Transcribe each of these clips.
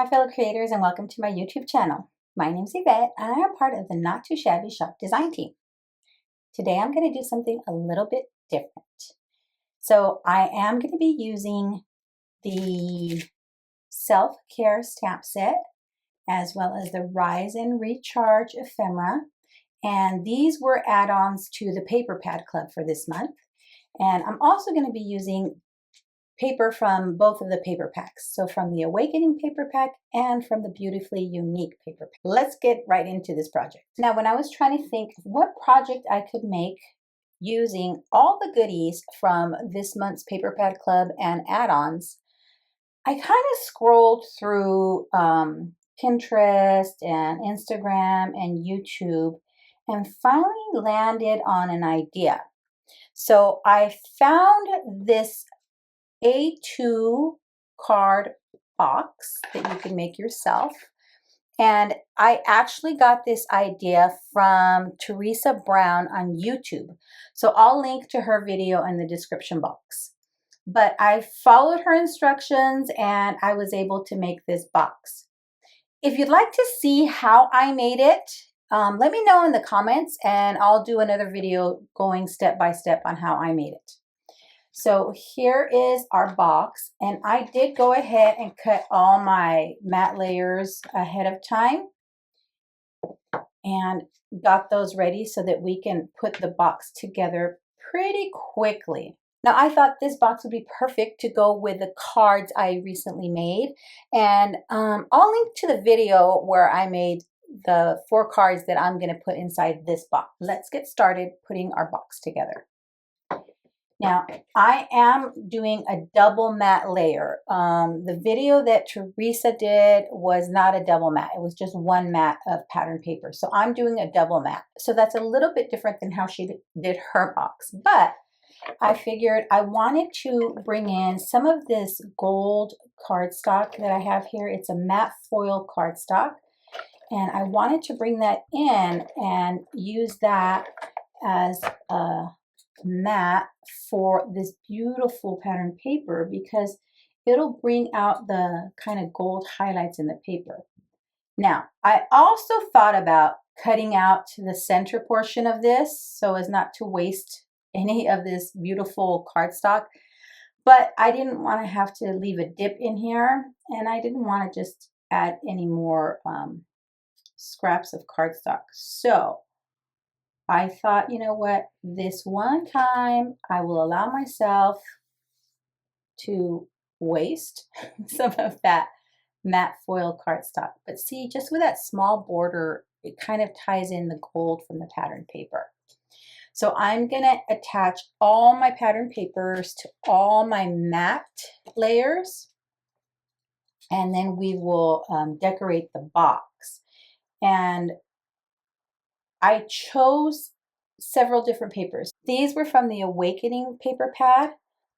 my fellow creators, and welcome to my YouTube channel. My name's Yvette and I am part of the Not2Shabby Shop design team. Today I'm going to do something a little bit different. So I am going to be using the self-care stamp set as well as the Rise and Recharge ephemera, and these were add-ons to the Paper Pad Club for this month. And I'm also going to be using paper from both of the paper packs. So from the Awakening paper pack and from the Beautifully Unique paper pack. Let's get right into this project. Now, when I was trying to think of what project I could make using all the goodies from this month's Paper Pad Club and add-ons, I kind of scrolled through Pinterest and Instagram and YouTube and finally landed on an idea. So I found this A2 card box that you can make yourself. And I actually got this idea from Teresa Brown on YouTube. So I'll link to her video in the description box. But I followed her instructions and I was able to make this box. If you'd like to see how I made it, let me know in the comments and I'll do another video going step by step on how I made it. So here is our box, and I did go ahead and cut all my matte layers ahead of time and got those ready so that we can put the box together pretty quickly. Now I thought this box would be perfect to go with the cards I recently made, and I'll link to the video where I made the 4 cards that I'm going to put inside this box. Let's get started putting our box together. Now, I am doing a double matte layer. The video that Teresa did was not a double matte. It was just one matte of pattern paper. So I'm doing a double matte. So that's a little bit different than how she did her box. But I figured I wanted to bring in some of this gold cardstock that I have here. It's a matte foil cardstock. And I wanted to bring that in and use that as a matte for this beautiful pattern paper because it'll bring out the kind of gold highlights in the paper. Now, I also thought about cutting out the center portion of this so as not to waste any of this beautiful cardstock, but I didn't want to have to leave a dip in here, and I didn't want to just add any more scraps of cardstock. So I thought, you know what, this one time I will allow myself to waste some of that matte foil cardstock. But see, just with that small border, it kind of ties in the gold from the pattern paper. So I'm going to attach all my pattern papers to all my matte layers, and then we will decorate the box. And I chose several different papers. These were from the Awakening paper pad.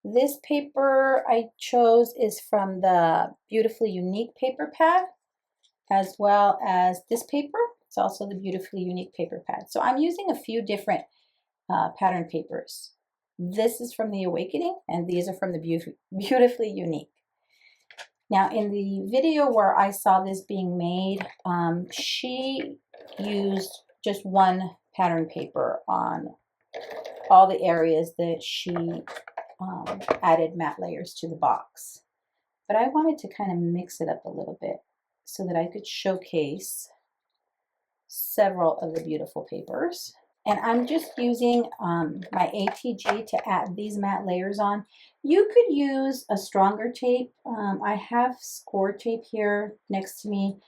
This paper I chose is from the Beautifully Unique paper pad, as well as this paper. It's also the Beautifully Unique paper pad. So I'm using a few different pattern papers. This is from the Awakening, and these are from the Beautifully Unique. Now, in the video where I saw this being made, she used just one pattern paper on all the areas that she added matte layers to the box. But I wanted to kind of mix it up a little bit so that I could showcase several of the beautiful papers. And I'm just using my ATG to add these matte layers on. You could use a stronger tape. I have score tape here next to me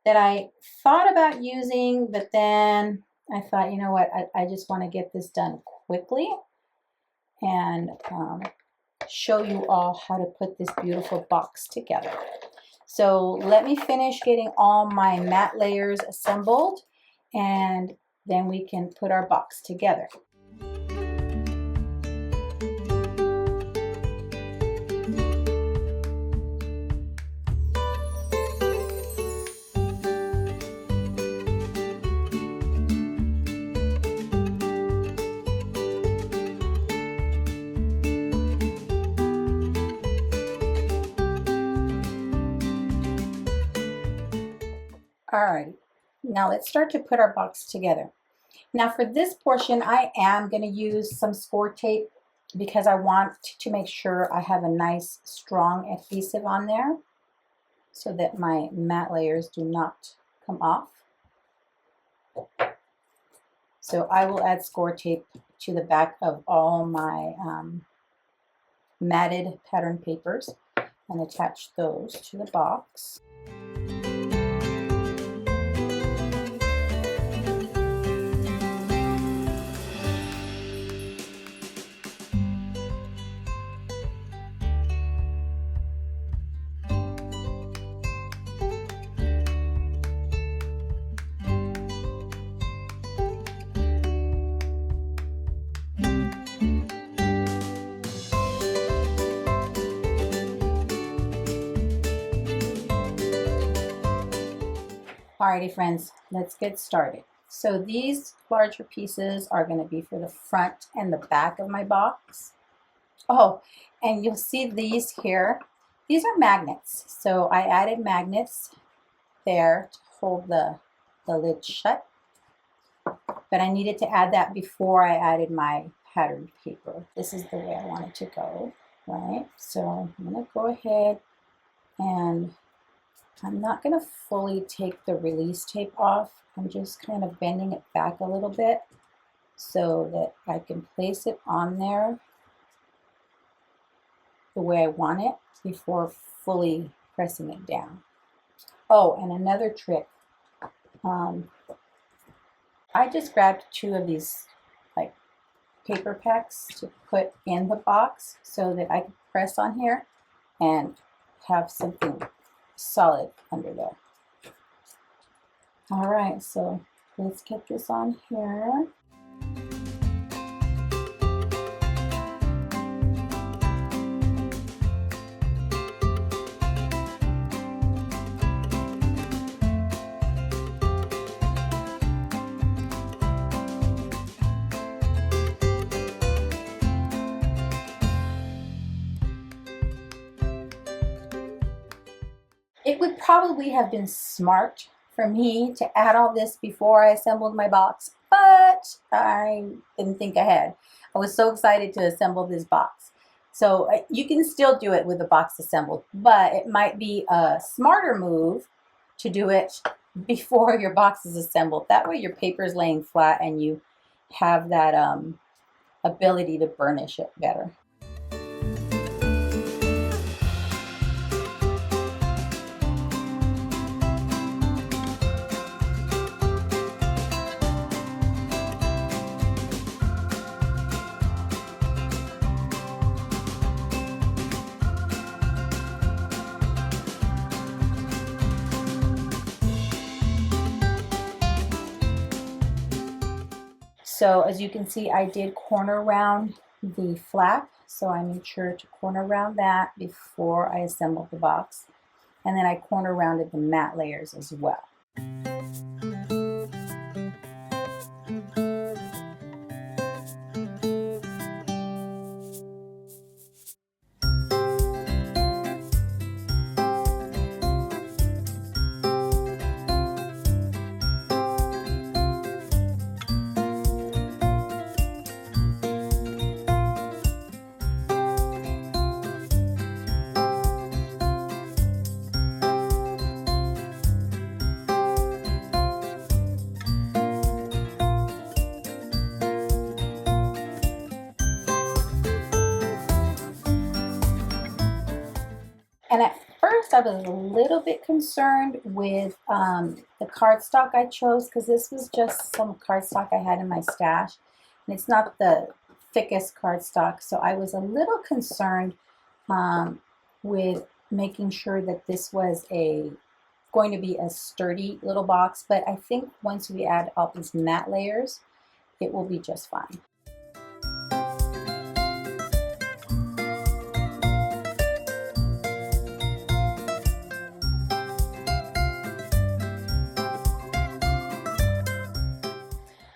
that I thought about using, but then I thought, you know what, I just want to get this done quickly and show you all how to put this beautiful box together. So let me finish getting all my matte layers assembled, and then we can put our box together. Alrighty, now let's start to put our box together. Now for this portion, I am going to use some score tape because I want to make sure I have a nice strong adhesive on there so that my matte layers do not come off. So I will add score tape to the back of all my matted pattern papers and attach those to the box. Alrighty friends, let's get started. So these larger pieces are going to be for the front and the back of my box. Oh, and you'll see these here. These are magnets. So I added magnets there to hold the lid shut. But I needed to add that before I added my patterned paper. This is the way I want it to go, right? So I'm going to go ahead and I'm not going to fully take the release tape off. I'm just kind of bending it back a little bit so that I can place it on there the way I want it before fully pressing it down. Oh, and another trick. I just grabbed 2 of these like paper packs to put in the box so that I can press on here and have something solid under there. All right, so let's get this on here. It would probably have been smart for me to add all this before I assembled my box, but I didn't think ahead. I was so excited to assemble this box. So you can still do it with the box assembled, but it might be a smarter move to do it before your box is assembled. That way your paper is laying flat and you have that ability to burnish it better. So as you can see, I did corner round the flap. So I made sure to corner round that before I assembled the box. And then I corner rounded the matte layers as well. And at first I was a little bit concerned with the cardstock I chose because this was just some cardstock I had in my stash. And it's not the thickest cardstock, so I was a little concerned with making sure that this was going to be a sturdy little box. But I think once we add all these matte layers, it will be just fine.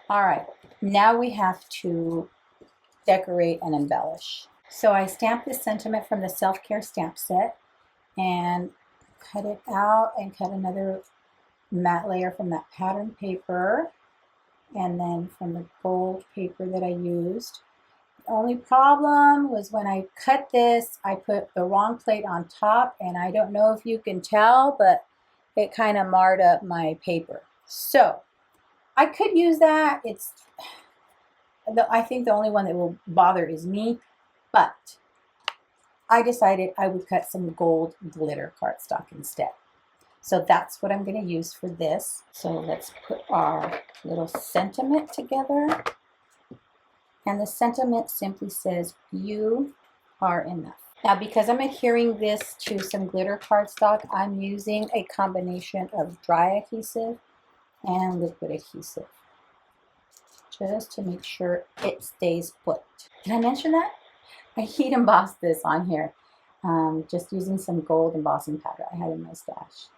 All right, now we have to decorate and embellish. So I stamped this sentiment from the self-care stamp set and cut it out and cut another matte layer from that pattern paper, and then from the gold paper that I used. The only problem was when I cut this, I put the wrong plate on top, and I don't know if you can tell, but it kind of marred up my paper. So I could use that. I think the only one that will bother is me, but I decided I would cut some gold glitter cardstock instead. So that's what I'm going to use for this. So let's put our little sentiment together. And the sentiment simply says, "You are enough." Now, because I'm adhering this to some glitter cardstock, I'm using a combination of dry adhesive and liquid adhesive, just to make sure it stays put. Did I mention that? I heat embossed this on here, just using some gold embossing powder I had in my stash.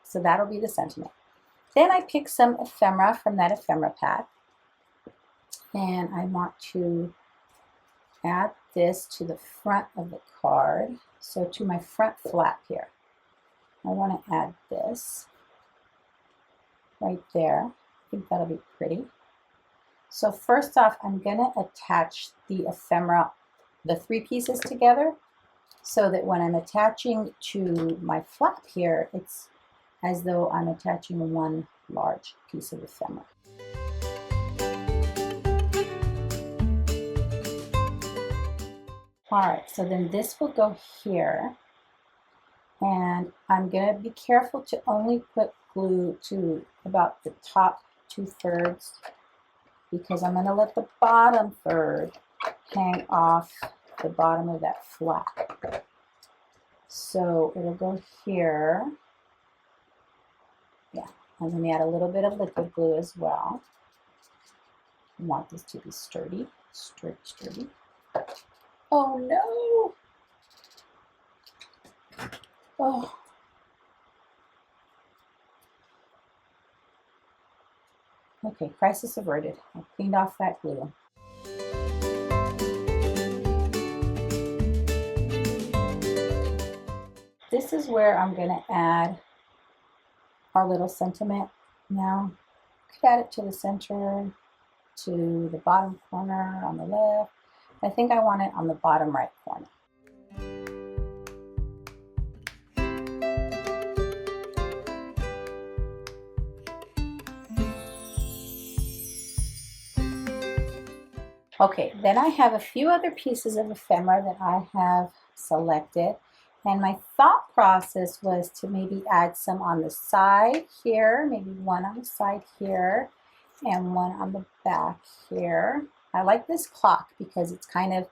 So that'll be the sentiment. Then I picked some ephemera from that ephemera pack, and I want to add this to the front of the card. So to my front flap here, I want to add this right there. I think that'll be pretty. So first off, I'm going to attach the ephemera, the 3 pieces together, so that when I'm attaching to my flap here, it's as though I'm attaching one large piece of ephemera. All right, so then this will go here, and I'm going to be careful to only put glue to about the top 2/3, because I'm going to let the bottom third hang off the bottom of that flap. So it'll go here. Yeah, I'm going to add a little bit of liquid glue as well. I want this to be sturdy, sturdy. Oh no! Oh. Okay, crisis averted. I cleaned off that glue. This is where I'm going to add our little sentiment now. Could add it to the center, to the bottom corner on the left. I think I want it on the bottom right corner. Okay, then I have a few other pieces of ephemera that I have selected, and my thought process was to maybe add some on the side here, maybe one on the side here, and one on the back here. I like this clock because it's kind of,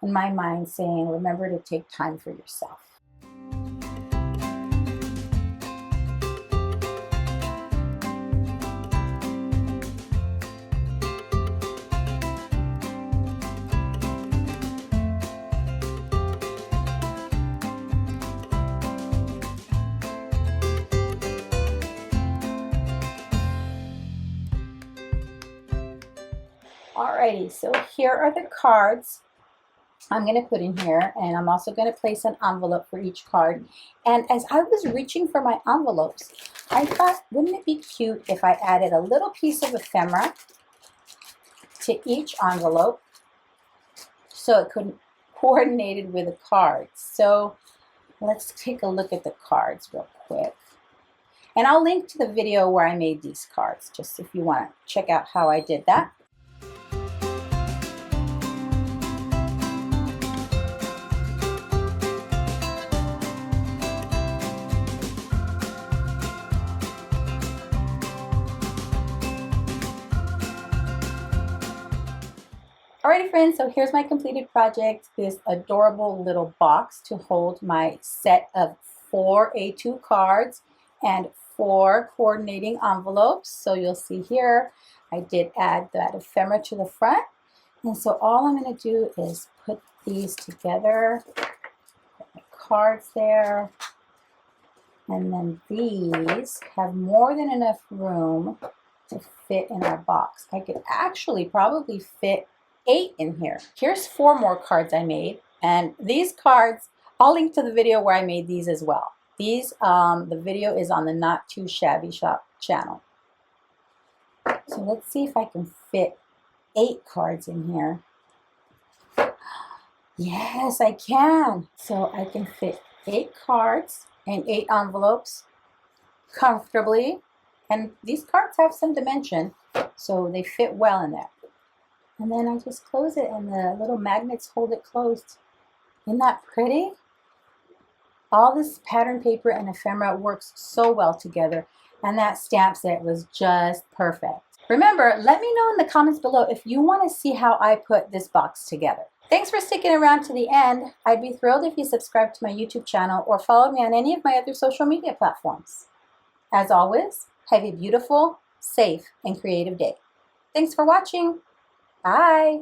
in my mind, saying, remember to take time for yourself. Alrighty, so here are the cards I'm going to put in here, and I'm also going to place an envelope for each card. And as I was reaching for my envelopes, I thought, wouldn't it be cute if I added a little piece of ephemera to each envelope so it could coordinated with the cards. So let's take a look at the cards real quick. And I'll link to the video where I made these cards, just if you want to check out how I did that. Alrighty friends, so here's my completed project, this adorable little box to hold my set of 4 A2 cards and 4 coordinating envelopes. So you'll see here, I did add that ephemera to the front. And so all I'm going to do is put these together, put my cards there, and then these have more than enough room to fit in our box. I could actually probably fit 8 in here. Here's 4 more cards I made, and these cards, I'll link to the video where I made these as well. These, the video is on the Not2Shabby Shop channel. So let's see if I can fit 8 cards in here. Yes, I can. So I can fit 8 cards and 8 envelopes comfortably. And these cards have some dimension, so they fit well in there. And then I just close it and the little magnets hold it closed. Isn't that pretty? All this pattern paper and ephemera works so well together, and that stamp set was just perfect. Remember, let me know in the comments below if you want to see how I put this box together. Thanks for sticking around to the end. I'd be thrilled if you subscribe to my YouTube channel or follow me on any of my other social media platforms. As always, have a beautiful, safe, and creative day. Thanks for watching. Bye.